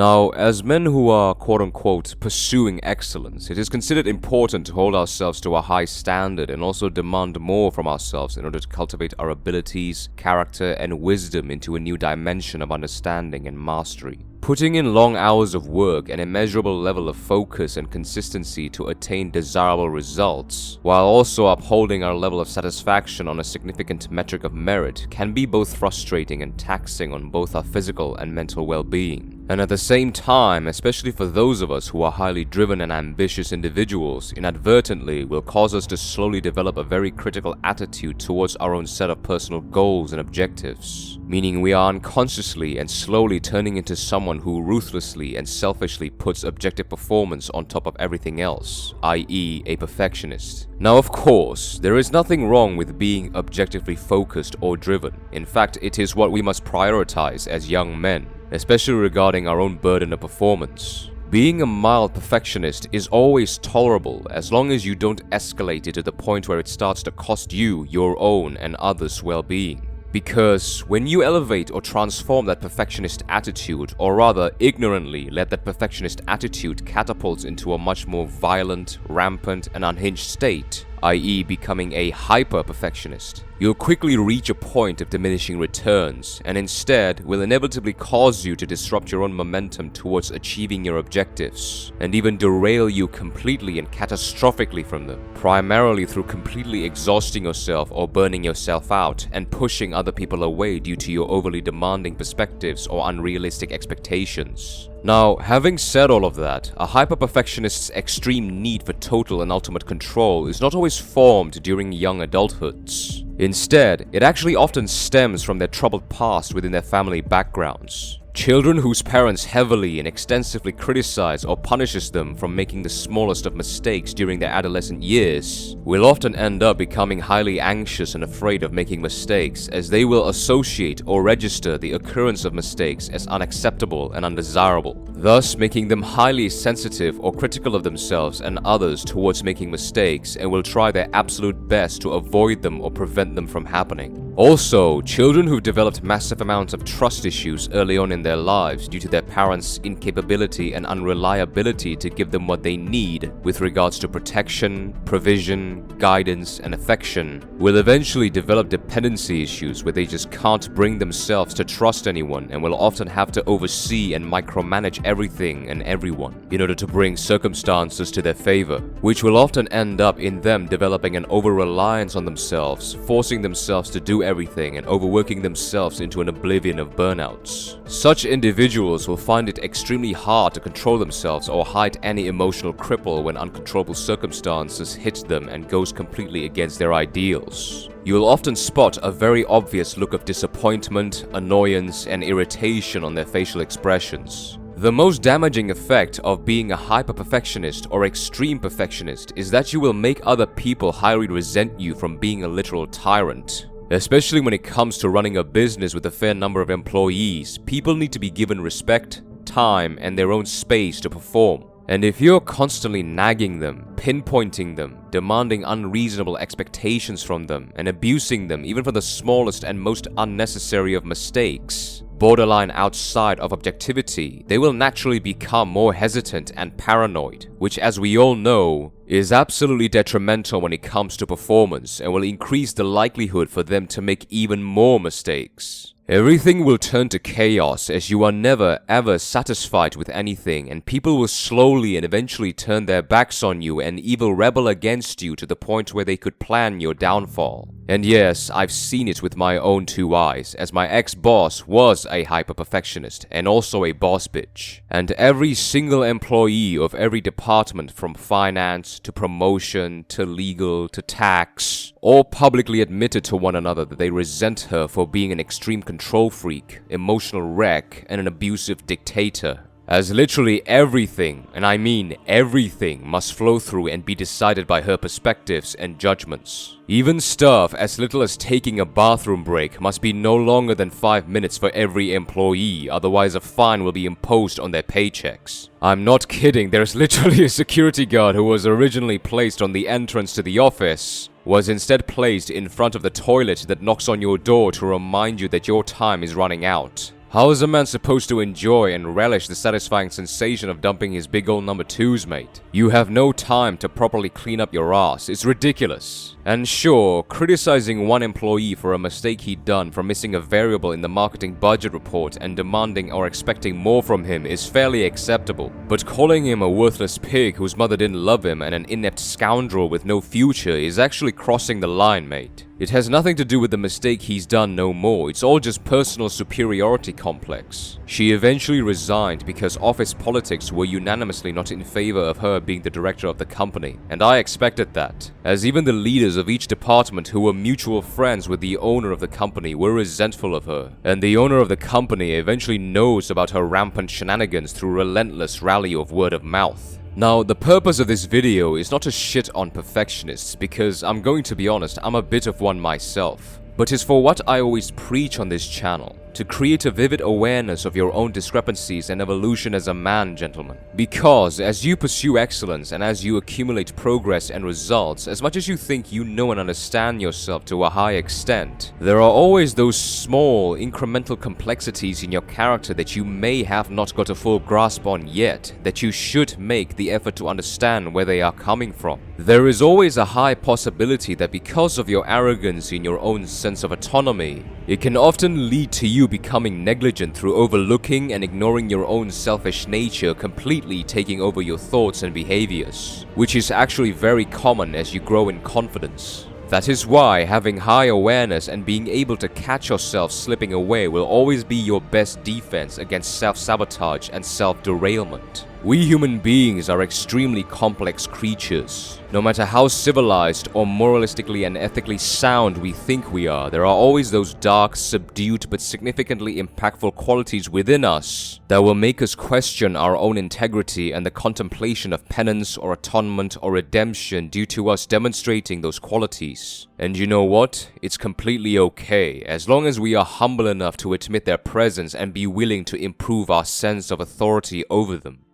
Now, as men who are quote-unquote pursuing excellence, it is considered important to hold ourselves to a high standard and also demand more from ourselves in order to cultivate our abilities, character, and wisdom into a new dimension of understanding and mastery. Putting in long hours of work and immeasurable level of focus and consistency to attain desirable results, while also upholding our level of satisfaction on a significant metric of merit, can be both frustrating and taxing on both our physical and mental well-being. And at the same time, especially for those of us who are highly driven and ambitious individuals, inadvertently will cause us to slowly develop a very critical attitude towards our own set of personal goals and objectives, meaning we are unconsciously and slowly turning into someone who ruthlessly and selfishly puts objective performance on top of everything else, i.e. a perfectionist. Now, of course, there is nothing wrong with being objectively focused or driven. In fact, it is what we must prioritize as young men, especially regarding our own burden of performance. Being a mild perfectionist is always tolerable as long as you don't escalate it to the point where it starts to cost you your own and others' well-being. Because when you elevate or transform that perfectionist attitude, or rather ignorantly let that perfectionist attitude catapult into a much more violent, rampant, and unhinged state, i.e. becoming a hyper-perfectionist, you'll quickly reach a point of diminishing returns, and instead will inevitably cause you to disrupt your own momentum towards achieving your objectives, and even derail you completely and catastrophically from them, primarily through completely exhausting yourself or burning yourself out, and pushing other people away due to your overly demanding perspectives or unrealistic expectations. Now, having said all of that, a hyper-perfectionist's extreme need for total and ultimate control is not always formed during young adulthoods. Instead, it actually often stems from their troubled past within their family backgrounds. Children whose parents heavily and extensively criticize or punishes them from making the smallest of mistakes during their adolescent years will often end up becoming highly anxious and afraid of making mistakes, as they will associate or register the occurrence of mistakes as unacceptable and undesirable, thus making them highly sensitive or critical of themselves and others towards making mistakes, and will try their absolute best to avoid them or prevent them from happening. Also, children who've developed massive amounts of trust issues early on in their lives due to their parents' incapability and unreliability to give them what they need with regards to protection, provision, guidance, and affection will eventually develop dependency issues where they just can't bring themselves to trust anyone and will often have to oversee and micromanage everything and everyone in order to bring circumstances to their favor, which will often end up in them developing an over-reliance on themselves, forcing themselves to do everything and overworking themselves into an oblivion of burnouts. Such individuals will find it extremely hard to control themselves or hide any emotional cripple when uncontrollable circumstances hit them and goes completely against their ideals. You will often spot a very obvious look of disappointment, annoyance, and irritation on their facial expressions. The most damaging effect of being a hyper-perfectionist or extreme perfectionist is that you will make other people highly resent you from being a literal tyrant. Especially when it comes to running a business with a fair number of employees, people need to be given respect, time, and their own space to perform. And if you're constantly nagging them, pinpointing them, demanding unreasonable expectations from them, and abusing them even for the smallest and most unnecessary of mistakes, borderline outside of objectivity, they will naturally become more hesitant and paranoid, which, as we all know, is absolutely detrimental when it comes to performance and will increase the likelihood for them to make even more mistakes. Everything will turn to chaos as you are never ever satisfied with anything, and people will slowly and eventually turn their backs on you and even rebel against you to the point where they could plan your downfall. And yes, I've seen it with my own two eyes, as my ex-boss was a hyper-perfectionist and also a boss bitch. And every single employee of every department, from finance to promotion to legal to tax, all publicly admitted to one another that they resent her for being an extreme control freak, emotional wreck, and an abusive dictator. As literally everything, and I mean everything, must flow through and be decided by her perspectives and judgments. Even stuff as little as taking a bathroom break must be no longer than 5 minutes for every employee, otherwise a fine will be imposed on their paychecks. I'm not kidding, there's literally a security guard who was originally placed on the entrance to the office, was instead placed in front of the toilet that knocks on your door to remind you that your time is running out. How is a man supposed to enjoy and relish the satisfying sensation of dumping his big old number twos, mate? You have no time to properly clean up your ass. It's ridiculous. And sure, criticizing one employee for a mistake he'd done for missing a variable in the marketing budget report and demanding or expecting more from him is fairly acceptable. But calling him a worthless pig whose mother didn't love him and an inept scoundrel with no future is actually crossing the line, mate. It has nothing to do with the mistake he's done no more, it's all just personal superiority complex. She eventually resigned because office politics were unanimously not in favor of her being the director of the company, and I expected that, as even the leaders of each department who were mutual friends with the owner of the company were resentful of her, and the owner of the company eventually knows about her rampant shenanigans through relentless rally of word of mouth. Now, the purpose of this video is not to shit on perfectionists, because I'm going to be honest, I'm a bit of one myself, but is for what I always preach on this channel. To create a vivid awareness of your own discrepancies and evolution as a man, gentlemen. Because as you pursue excellence and as you accumulate progress and results, as much as you think you know and understand yourself to a high extent, there are always those small, incremental complexities in your character that you may have not got a full grasp on yet, that you should make the effort to understand where they are coming from. There is always a high possibility that because of your arrogance in your own sense of autonomy, it can often lead to you becoming negligent through overlooking and ignoring your own selfish nature completely taking over your thoughts and behaviors, which is actually very common as you grow in confidence. That is why having high awareness and being able to catch yourself slipping away will always be your best defense against self-sabotage and self-derailment. We human beings are extremely complex creatures. No matter how civilized or moralistically and ethically sound we think we are, there are always those dark, subdued but significantly impactful qualities within us that will make us question our own integrity and the contemplation of penance or atonement or redemption due to us demonstrating those qualities. And you know what? It's completely okay, as long as we are humble enough to admit their presence and be willing to improve our sense of authority over them.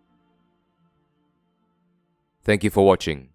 Thank you for watching.